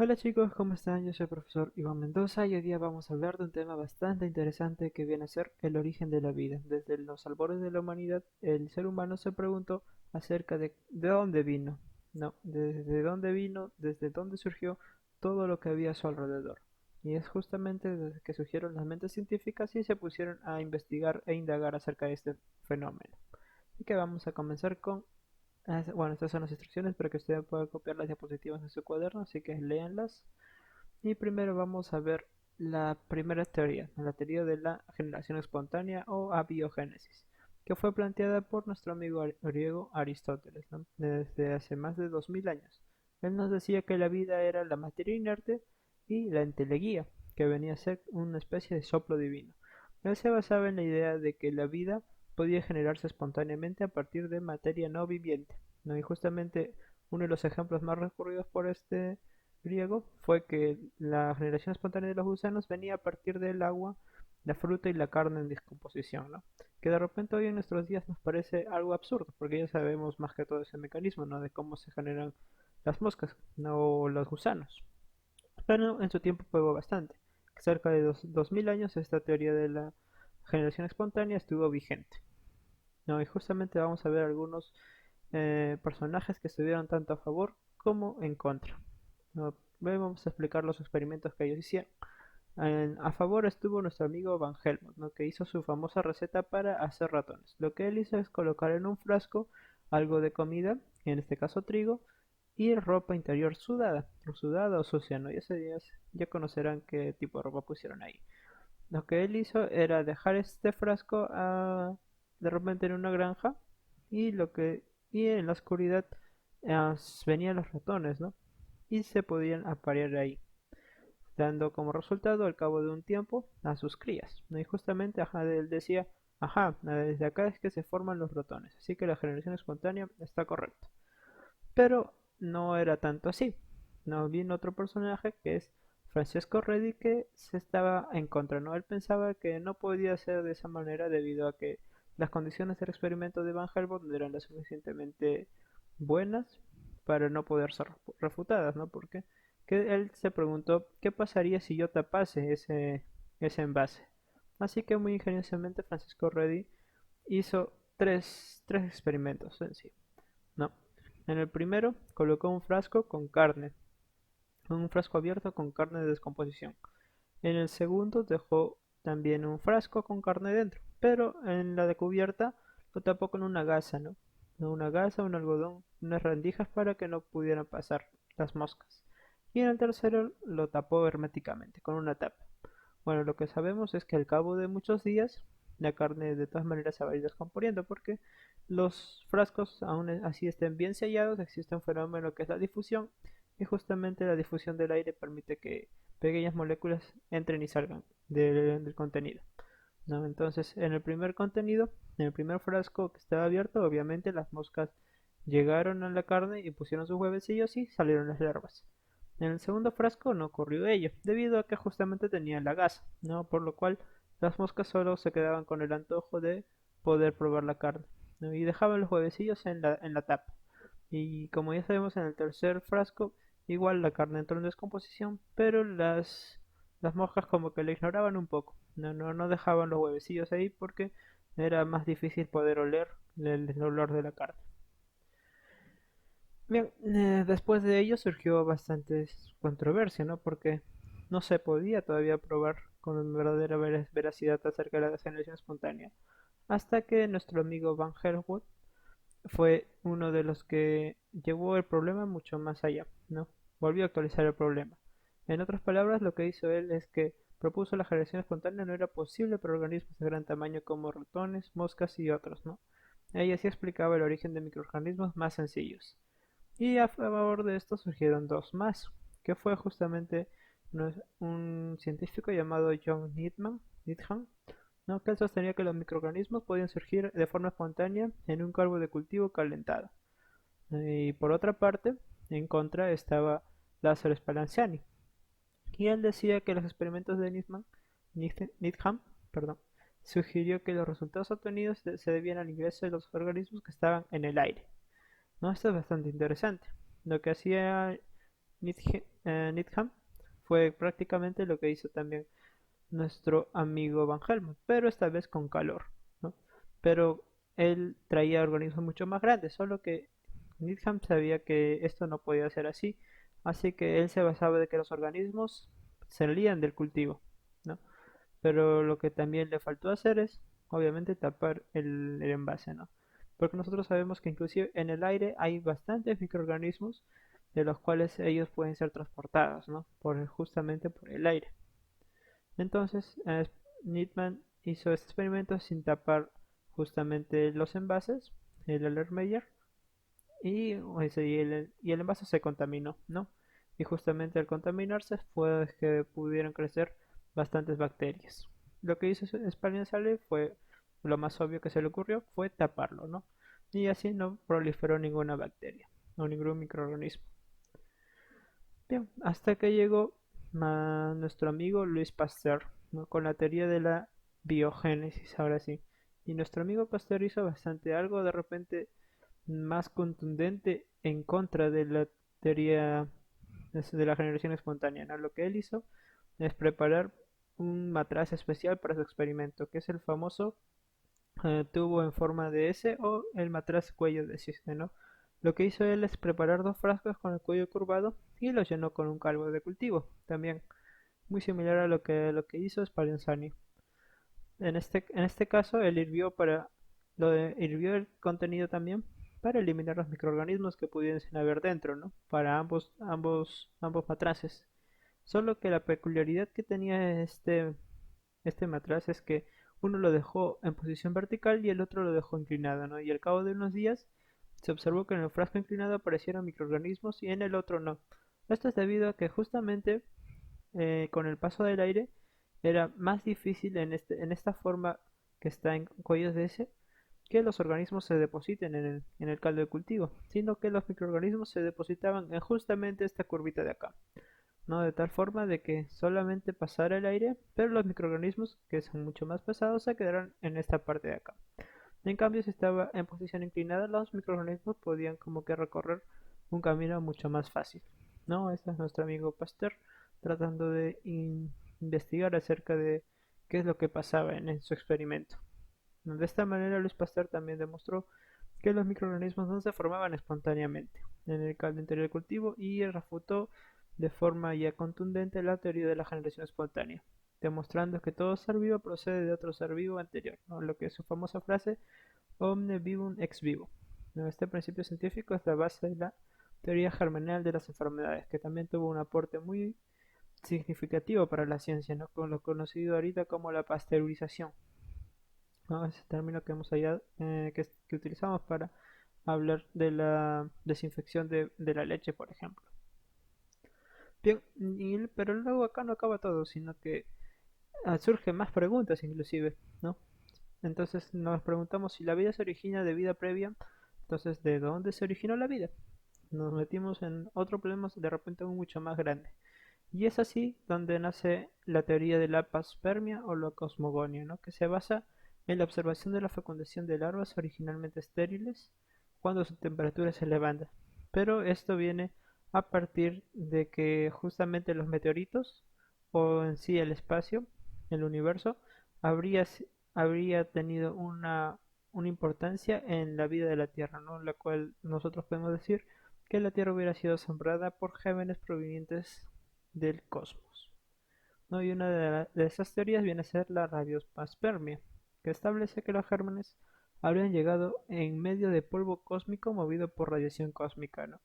Hola chicos, ¿cómo están? Yo soy el profesor Iván Mendoza y hoy día vamos a hablar de un tema bastante interesante que viene a ser el origen de la vida. Desde los albores de la humanidad, el ser humano se preguntó acerca de dónde vino, no, desde dónde vino, desde dónde surgió todo lo que había a su alrededor. Y es justamente desde que surgieron las mentes científicas y se pusieron a investigar e indagar acerca de este fenómeno. Así que vamos a comenzar con bueno, estas son las instrucciones para que usted pueda copiar las diapositivas en su cuaderno, así que léanlas. Y primero vamos a ver la primera teoría, la teoría de la generación espontánea o abiogénesis, que fue planteada por nuestro amigo griego Aristóteles, ¿no? Desde hace más de 2000 años. Él nos decía que la vida era la materia inerte y la enteleguía, que venía a ser una especie de soplo divino. Él se basaba en la idea de que la vida podía generarse espontáneamente a partir de materia no viviente, ¿no? Y justamente uno de los ejemplos más recurridos por este griego fue que la generación espontánea de los gusanos venía a partir del agua, la fruta y la carne en descomposición, ¿no? Que de repente hoy en nuestros días nos parece algo absurdo, porque ya sabemos más que todo ese mecanismo, ¿no? De cómo se generan las moscas, no los gusanos. Pero en su tiempo pegó bastante. Cerca de 2000 años esta teoría de la generación espontánea estuvo vigente, ¿no? Y justamente vamos a ver algunos personajes que estuvieron tanto a favor como en contra. No, vamos a explicar los experimentos que ellos hicieron. A favor estuvo nuestro amigo Van Helmont, ¿no? Que hizo su famosa receta para hacer ratones. Lo que él hizo es colocar en un frasco algo de comida, en este caso trigo, y ropa interior sudada o sucia, ¿no? Ya conocerán qué tipo de ropa pusieron ahí. Lo que él hizo era dejar este frasco de repente en una granja y y en la oscuridad venían los ratones, ¿no? Y se podían aparear ahí, dando como resultado al cabo de un tiempo a sus crías, ¿no? Y justamente él decía, ajá, desde acá es que se forman los ratones, así que la generación espontánea está correcta. Pero no era tanto así. No vino otro personaje que es Francesco Redi que se estaba en contra, ¿no? Él pensaba que no podía ser de esa manera debido a que las condiciones del experimento de Van Helmont no eran lo suficientemente buenas para no poder ser refutadas, ¿no? Porque él se preguntó qué pasaría si yo tapase ese envase. Así que muy ingeniosamente Francisco Redi hizo tres experimentos en sí. No. En el primero colocó un frasco con carne, un frasco abierto con carne de descomposición. En el segundo dejó también un frasco con carne dentro, pero en la de cubierta lo tapó con una gasa, ¿no? Una gasa, un algodón, unas rendijas para que no pudieran pasar las moscas. Y en el tercero lo tapó herméticamente con una tapa. Bueno, lo que sabemos es que al cabo de muchos días la carne de todas maneras se va a ir descomponiendo porque los frascos, aún así estén bien sellados, existe un fenómeno que es la difusión y justamente la difusión del aire permite que pequeñas moléculas entren y salgan del contenido, ¿no? Entonces, en el primer contenido, en el primer frasco que estaba abierto, obviamente las moscas llegaron a la carne y pusieron sus huevecillos y salieron las larvas. En el segundo frasco no ocurrió ello, debido a que justamente tenía la gasa, ¿no? Por lo cual las moscas solo se quedaban con el antojo de poder probar la carne, ¿no? Y dejaban los huevecillos en la tapa. Y como ya sabemos en el tercer frasco, igual la carne entró en descomposición, pero las moscas como que la ignoraban un poco, no dejaban los huevecillos ahí porque era más difícil poder oler el olor de la carne. Bien, después de ello surgió bastante controversia, ¿no? Porque no se podía todavía probar con verdadera veracidad acerca de la generación espontánea, hasta que nuestro amigo Van Helmont fue uno de los que llevó el problema mucho más allá, ¿no? Volvió a actualizar el problema. En otras palabras, lo que hizo él es que propuso la generación espontánea no era posible para organismos de gran tamaño como ratones, moscas y otros, ¿no? Ella sí explicaba el origen de microorganismos más sencillos. Y a favor de esto surgieron dos más, que fue justamente un científico llamado John Needham, ¿no? Que él sostenía que los microorganismos podían surgir de forma espontánea en un campo de cultivo calentado. Y por otra parte, en contra estaba Lázaro Spallanzani, y él decía que los experimentos de Needham, perdón, sugirió que los resultados obtenidos se debían al ingreso de los organismos que estaban en el aire. ¿No? Esto es bastante interesante. Lo que hacía Needham fue prácticamente lo que hizo también nuestro amigo Van Helmont, pero esta vez con calor, ¿no? Pero él traía organismos mucho más grandes, solo que Needham sabía que esto no podía ser así, así que él se basaba de que los organismos salían del cultivo, ¿no? Pero lo que también le faltó hacer es, obviamente, tapar el envase, ¿no? Porque nosotros sabemos que inclusive en el aire hay bastantes microorganismos de los cuales ellos pueden ser transportados, ¿no? Justamente por el aire. Entonces, Needham hizo este experimento sin tapar justamente los envases, el Erlenmeyer, y el envase se contaminó, ¿no? Y justamente al contaminarse fue que pudieron crecer bastantes bacterias. Lo que hizo Spallanzani fue lo más obvio que se le ocurrió fue taparlo, ¿no? Y así no proliferó ninguna bacteria o ningún microorganismo. Bien, hasta que llegó nuestro amigo Luis Pasteur, ¿no? Con la teoría de la biogénesis, ahora sí. Y nuestro amigo Pasteur hizo bastante algo de repente más contundente en contra de la teoría de la generación espontánea, ¿no? Lo que él hizo es preparar un matraz especial para su experimento, que es el famoso tubo en forma de S o el matraz cuello de cisne, ¿no? Lo que hizo él es preparar dos frascos con el cuello curvado y los llenó con un caldo de cultivo, también muy similar a lo que hizo Spallanzani. En este caso, él hirvió el contenido también para eliminar los microorganismos que pudiesen haber dentro, ¿no? Para ambos matraces. Solo que la peculiaridad que tenía este matraz es que uno lo dejó en posición vertical y el otro lo dejó inclinado, ¿no? Y al cabo de unos días se observó que en el frasco inclinado aparecieron microorganismos y en el otro no. Esto es debido a que justamente con el paso del aire era más difícil en esta forma que está en cuellos de S que los organismos se depositen en el caldo de cultivo, sino que los microorganismos se depositaban en justamente esta curvita de acá, ¿no? De tal forma de que solamente pasara el aire, pero los microorganismos, que son mucho más pesados, se quedaron en esta parte de acá. En cambio, si estaba en posición inclinada, los microorganismos podían como que recorrer un camino mucho más fácil, ¿no? Este es nuestro amigo Pasteur tratando de investigar acerca de qué es lo que pasaba en su experimento. De esta manera, Luis Pasteur también demostró que los microorganismos no se formaban espontáneamente en el caldo interior del cultivo y refutó de forma ya contundente la teoría de la generación espontánea, demostrando que todo ser vivo procede de otro ser vivo anterior, ¿no? Lo que es su famosa frase omne vivum ex vivo. Este principio científico es la base de la teoría germinal de las enfermedades, que también tuvo un aporte muy significativo para la ciencia, ¿no? Con lo conocido ahorita como la pasteurización, ¿no? Ese término que hemos hallado, que utilizamos para hablar de la desinfección de la leche, por ejemplo. Bien, pero luego acá no acaba todo, sino que surgen más preguntas inclusive, ¿no? Entonces nos preguntamos si la vida se origina de vida previa, entonces ¿de dónde se originó la vida? Nos metimos en otro problema de repente mucho más grande. Y es así donde nace la teoría de la panspermia o la cosmogonía, ¿no? Que se basa en la observación de la fecundación de larvas originalmente estériles cuando su temperatura es elevada. Pero esto viene a partir de que justamente los meteoritos o en sí el espacio, el universo, habría, habría tenido una importancia en la vida de la Tierra, ¿no? La cual nosotros podemos decir que la Tierra hubiera sido asombrada por gérmenes provenientes del cosmos, ¿no? Y una de esas teorías viene a ser la radiopaspermia, que establece que los gérmenes habrían llegado en medio de polvo cósmico movido por radiación cósmica, ¿no?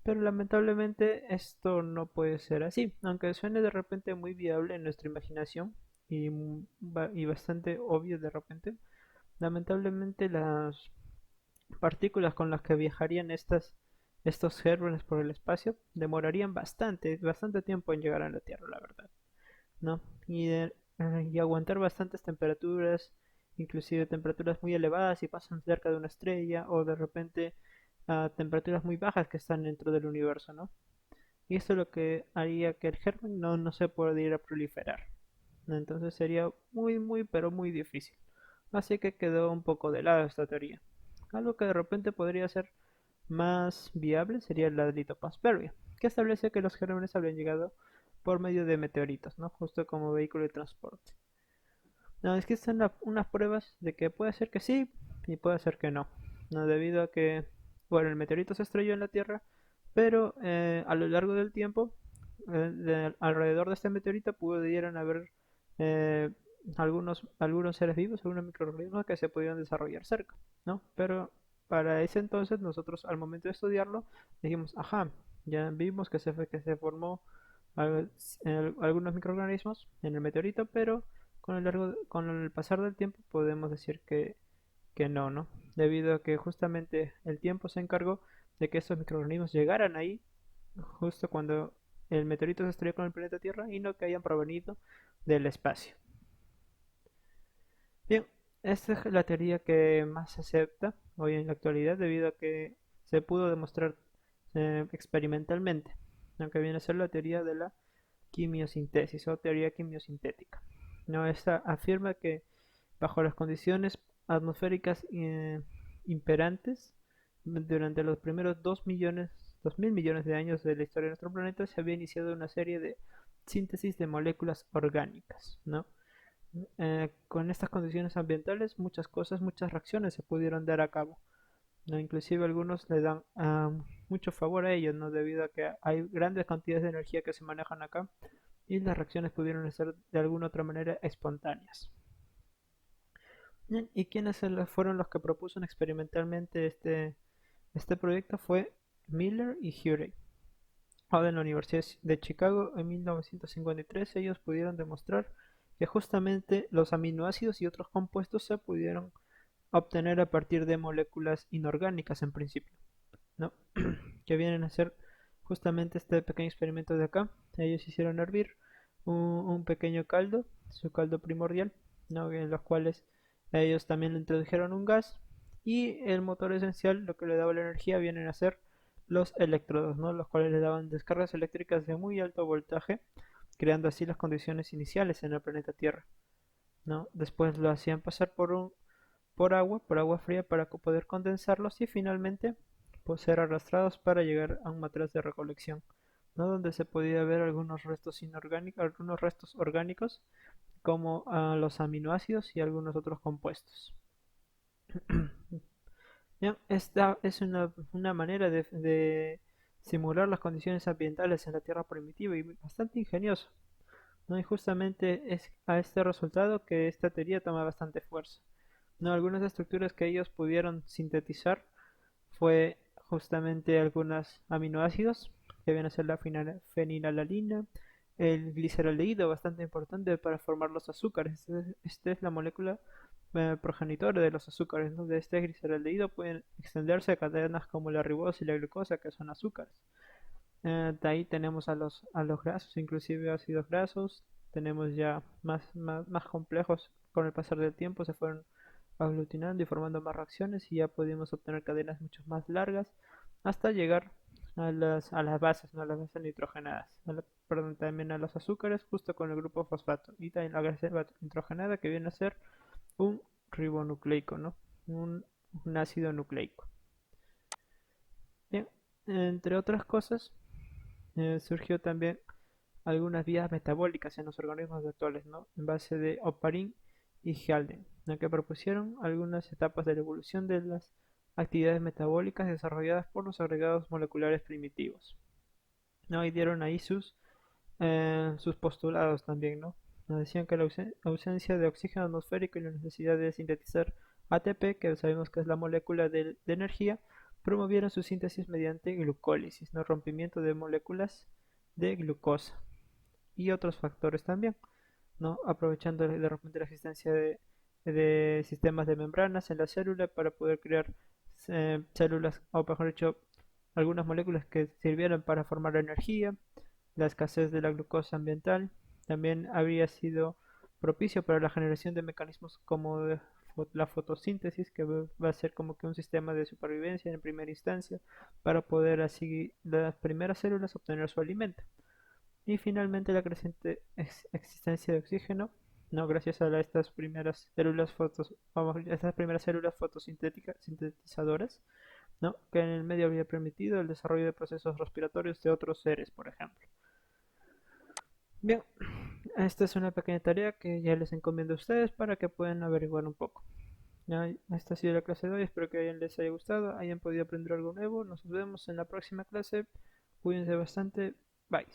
Pero lamentablemente esto no puede ser así, aunque suene de repente muy viable en nuestra imaginación y bastante obvio de repente. Lamentablemente las partículas con las que viajarían estos gérmenes por el espacio demorarían bastante tiempo en llegar a la Tierra, la verdad, ¿no? Y aguantar bastantes temperaturas, inclusive temperaturas muy elevadas si pasan cerca de una estrella o de repente a temperaturas muy bajas que están dentro del universo, ¿no? Y esto es lo que haría que el germen no se pudiera proliferar, ¿no? Entonces sería pero muy difícil. Así que quedó un poco de lado esta teoría. Algo que de repente podría ser más viable sería la litopasperia, que establece que los gérmenes habían llegado por medio de meteoritos, ¿no? Justo como vehículo de transporte. No, es que están unas pruebas de que puede ser que sí y puede ser que no. No, debido a que, bueno, el meteorito se estrelló en la Tierra, pero a lo largo del tiempo, alrededor de este meteorito pudieron haber eh, algunos seres vivos, algunos microorganismos que se pudieron desarrollar cerca, ¿no? Pero para ese entonces nosotros al momento de estudiarlo dijimos, ajá, ya vimos que se formó algunos microorganismos en el meteorito, pero con el pasar del tiempo podemos decir que no, ¿no? Debido a que justamente el tiempo se encargó de que estos microorganismos llegaran ahí justo cuando el meteorito se estrelló con el planeta Tierra y no que hayan provenido del espacio. Bien, esta es la teoría que más se acepta hoy en la actualidad debido a que se pudo demostrar experimentalmente, aunque viene a ser la teoría de la quimiosintesis o teoría quimiosintética. No, esta afirma que bajo las condiciones atmosféricas imperantes durante los primeros 2.000 millones de años de la historia de nuestro planeta se había iniciado una serie de síntesis de moléculas orgánicas, ¿no? Con estas condiciones ambientales muchas cosas, muchas reacciones se pudieron dar a cabo, ¿no? Inclusive algunos le dan mucho favor a ellos, ¿no? Debido a que hay grandes cantidades de energía que se manejan acá y las reacciones pudieron ser de alguna otra manera espontáneas. Bien, ¿y quiénes fueron los que propuso experimentalmente este proyecto? Fue Miller y Urey. Ahora en la Universidad de Chicago en 1953 ellos pudieron demostrar que justamente los aminoácidos y otros compuestos se pudieron obtener a partir de moléculas inorgánicas en principio, ¿no? Que vienen a ser justamente este pequeño experimento de acá. Ellos hicieron hervir un pequeño caldo, su caldo primordial, ¿no? En los cuales ellos también le introdujeron un gas y el motor esencial, lo que le daba la energía, vienen a ser los electrodos, ¿no? Los cuales le daban descargas eléctricas de muy alto voltaje, creando así las condiciones iniciales en el planeta Tierra, ¿no? Después lo hacían pasar por agua fría para poder condensarlos y finalmente pues, ser arrastrados para llegar a un matraz de recolección, ¿no? Donde se podía ver algunos restos inorgánicos, algunos restos orgánicos como los aminoácidos y algunos otros compuestos. Bien, esta es una manera de simular las condiciones ambientales en la Tierra primitiva y bastante ingenioso, ¿no? Y justamente es a este resultado que esta teoría toma bastante fuerza. ¿No? Algunas estructuras que ellos pudieron sintetizar fue justamente algunos aminoácidos, que vienen a ser la fenilalanina, el gliceraldehído, bastante importante para formar los azúcares. Esta es la molécula progenitora de los azúcares, ¿no? De este gliceraldehído pueden extenderse a cadenas como la ribosa y la glucosa, que son azúcares. De ahí tenemos a los grasos, inclusive ácidos grasos. Tenemos ya más complejos con el pasar del tiempo, se fueron aglutinando y formando más reacciones y ya pudimos obtener cadenas mucho más largas hasta llegar a las bases, ¿no? A las bases nitrogenadas, perdón, también a los azúcares justo con el grupo fosfato y también la grasa nitrogenada que viene a ser un ribonucleico, ¿no? Un ácido nucleico. Bien, entre otras cosas, surgió también algunas vías metabólicas en los organismos actuales, ¿no? En base de Oparin y Halden, ¿no? Que propusieron algunas etapas de la evolución de las actividades metabólicas desarrolladas por los agregados moleculares primitivos, ¿no? Y dieron ahí sus postulados también, ¿no? Nos decían que la ausencia de oxígeno atmosférico y la necesidad de sintetizar ATP, que sabemos que es la molécula de energía, promovieron su síntesis mediante glucólisis, ¿no? Rompimiento de moléculas de glucosa y otros factores también, ¿no? Aprovechando de repente la existencia de sistemas de membranas en la célula para poder crear células, o mejor dicho, algunas moléculas que sirvieran para formar la energía, la escasez de la glucosa ambiental, también habría sido propicio para la generación de mecanismos como la fotosíntesis, que va a ser como que un sistema de supervivencia en primera instancia para poder así las primeras células obtener su alimento. Y finalmente la creciente existencia de oxígeno, no gracias a estas primeras células estas primeras células fotosintetizadoras, ¿no? Que en el medio había permitido el desarrollo de procesos respiratorios de otros seres, por ejemplo. Bien, esta es una pequeña tarea que ya les encomiendo a ustedes para que puedan averiguar un poco. Ya, esta ha sido la clase de hoy, espero que les haya gustado, hayan podido aprender algo nuevo. Nos vemos en la próxima clase. Cuídense bastante. Bye.